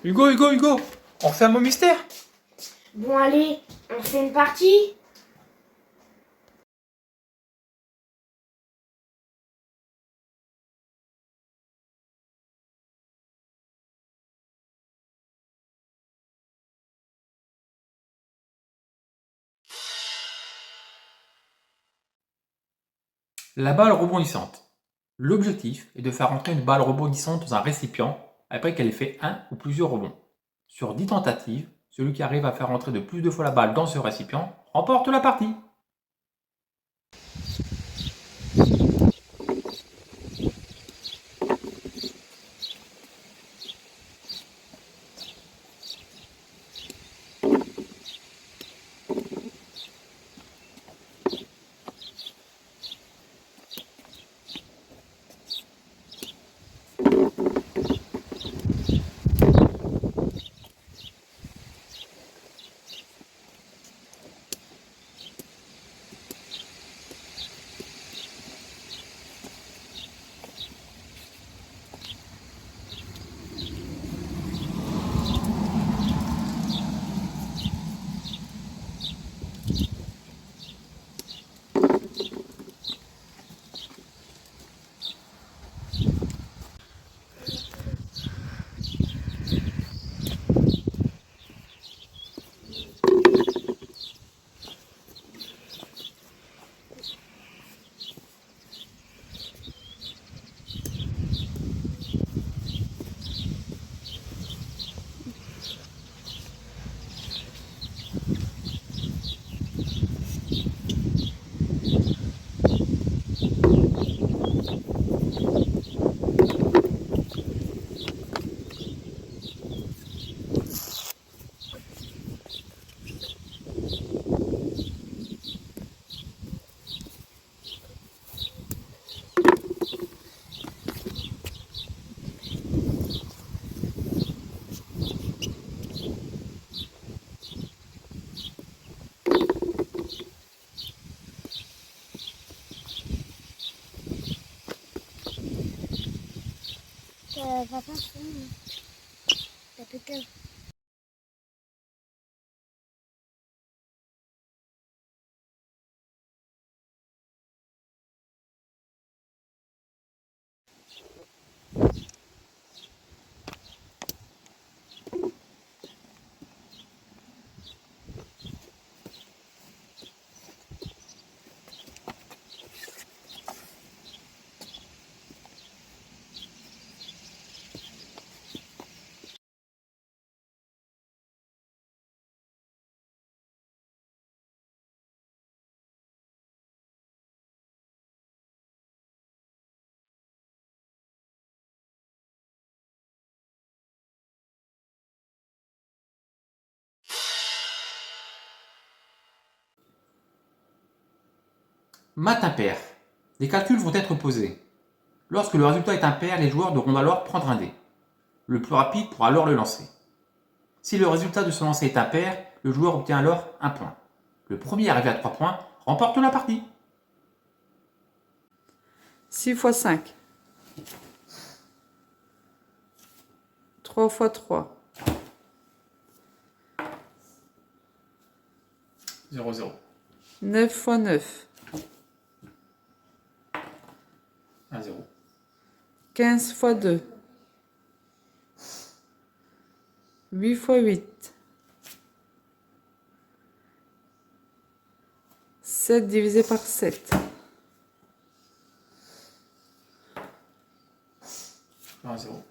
Hugo, on fait un mot mystère? Bon allez, on fait une partie? La balle rebondissante. L'objectif est de faire entrer une balle rebondissante dans un récipient après qu'elle ait fait un ou plusieurs rebonds. Sur 10 tentatives, celui qui arrive à faire entrer de plus de fois la balle dans ce récipient remporte la partie. Papa, t'as fait quel? Maths impair. Des calculs vont être posés. Lorsque le résultat est impair, les joueurs devront alors prendre un dé. Le plus rapide pourra alors le lancer. Si le résultat de ce lancer est impair, le joueur obtient alors un point. Le premier arrivé à 3 points remporte la partie. 6 fois 5. 3 fois 3. 0-0. 9 fois 9. 1-0. 15 fois 2. 8 fois 8. 7 divisé par 7. 1-0.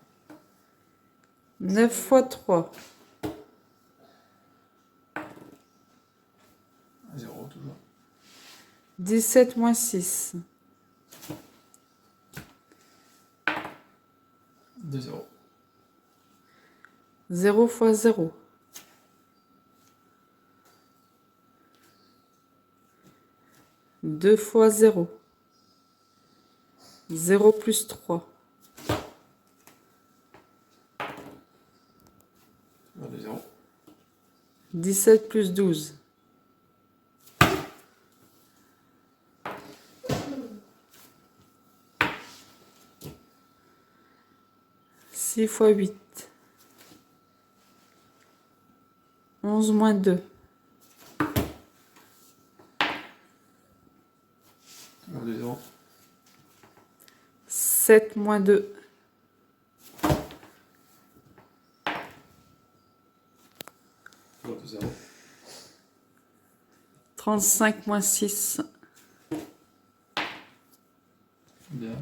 9 fois 3. 1-0 toujours. 17 moins 6. 2-0. 0 fois 0. 2 fois 0. 0 plus 3. 2-0. 17 plus 12. 6 fois 8. 11 moins 2. Bon, 2 0. 7 moins 2. Bon, 2 0. 35 moins 6. Bien.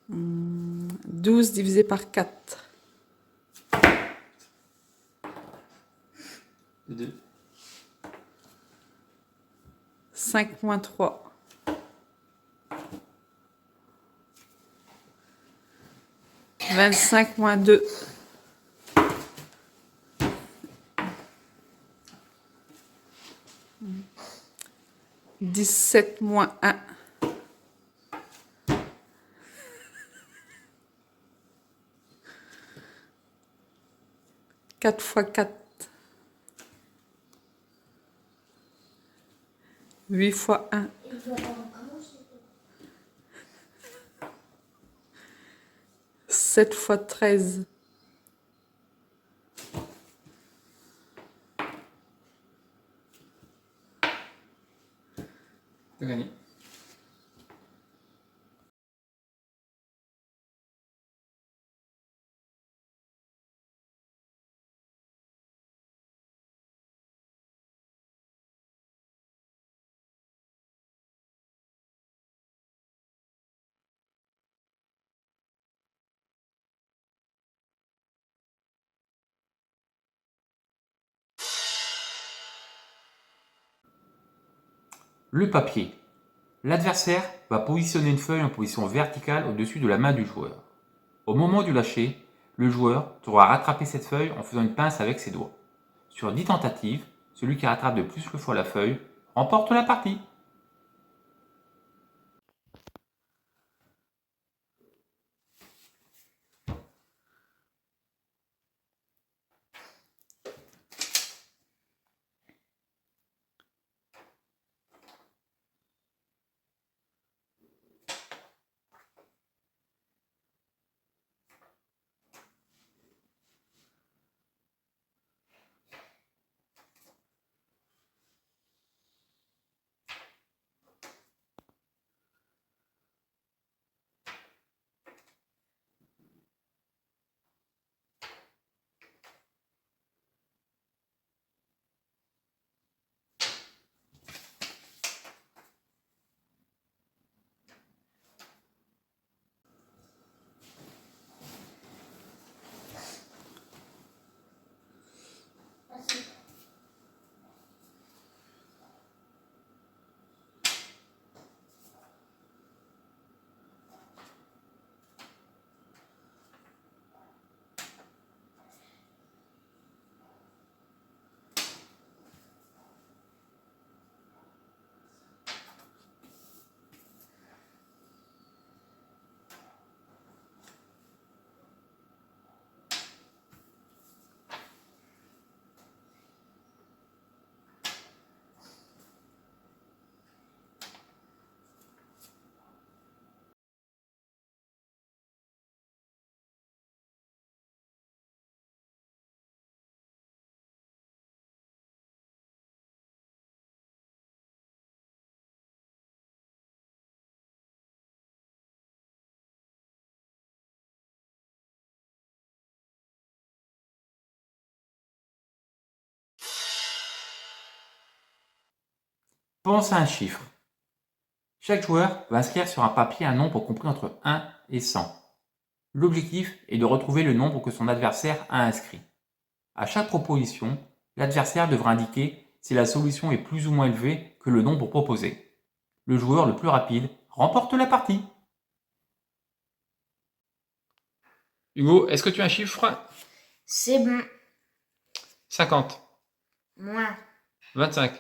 12 divisé par 4. 2. 5 moins 3. 25 moins 2. 17 moins 1. 4 fois 4. 8 fois 1. 7 fois 13. T'as gagné. Le papier. L'adversaire va positionner une feuille en position verticale au-dessus de la main du joueur. Au moment du lâcher, le joueur devra rattraper cette feuille en faisant une pince avec ses doigts. Sur 10 tentatives, celui qui rattrape de plus de fois la feuille remporte la partie. Pense à un chiffre. Chaque joueur va inscrire sur un papier un nombre compris entre 1 et 100. L'objectif est de retrouver le nombre que son adversaire a inscrit. À chaque proposition, l'adversaire devra indiquer si la solution est plus ou moins élevée que le nombre proposé. Le joueur le plus rapide remporte la partie. Hugo, est-ce que tu as un chiffre? C'est bon. 50, Moins. 25,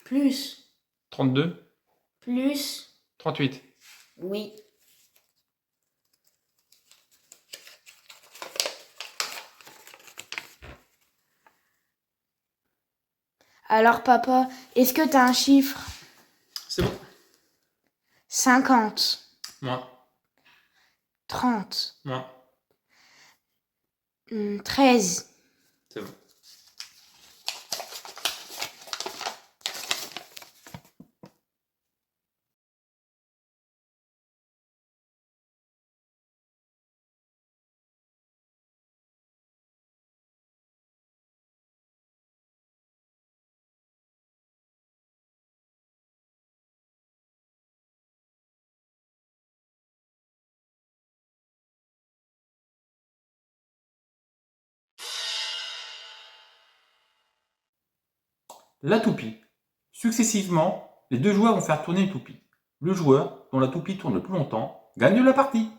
Plus. 32, Plus. 38. Oui. Alors papa, est-ce que t'as un chiffre? C'est bon. 50. Moins, 30. moins, 13. C'est bon. La toupie. Successivement, les deux joueurs vont faire tourner une toupie. Le joueur, dont la toupie tourne le plus longtemps, gagne la partie.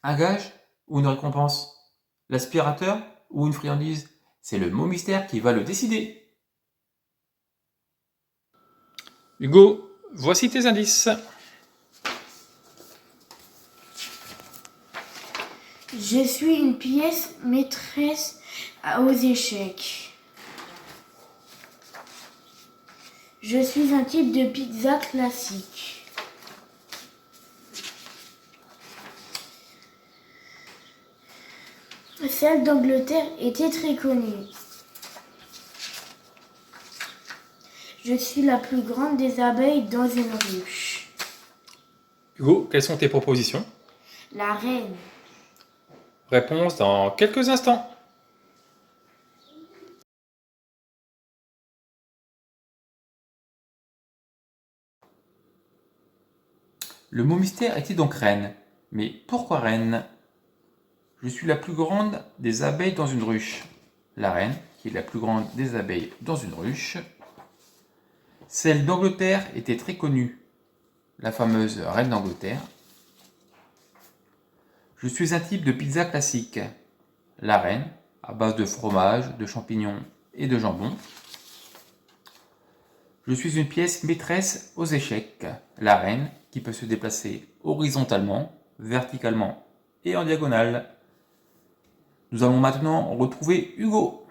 Un gage ou une récompense? L'aspirateur ou une friandise? C'est le mot mystère qui va le décider. Hugo, voici tes indices. Je suis une pièce maîtresse aux échecs. Je suis un type de pizza classique. Celle d'Angleterre était très connue. Je suis la plus grande des abeilles dans une ruche. Hugo, quelles sont tes propositions? La reine. Réponse dans quelques instants. Le mot mystère était donc reine. Mais pourquoi reine? Je suis la plus grande des abeilles dans une ruche. La reine, qui est la plus grande des abeilles dans une ruche. Celle d'Angleterre était très connue. La fameuse reine d'Angleterre. Je suis un type de pizza classique. La reine, à base de fromage, de champignons et de jambon. Je suis une pièce maîtresse aux échecs. La reine, qui peut se déplacer horizontalement, verticalement et en diagonale. Nous allons maintenant retrouver Hugo.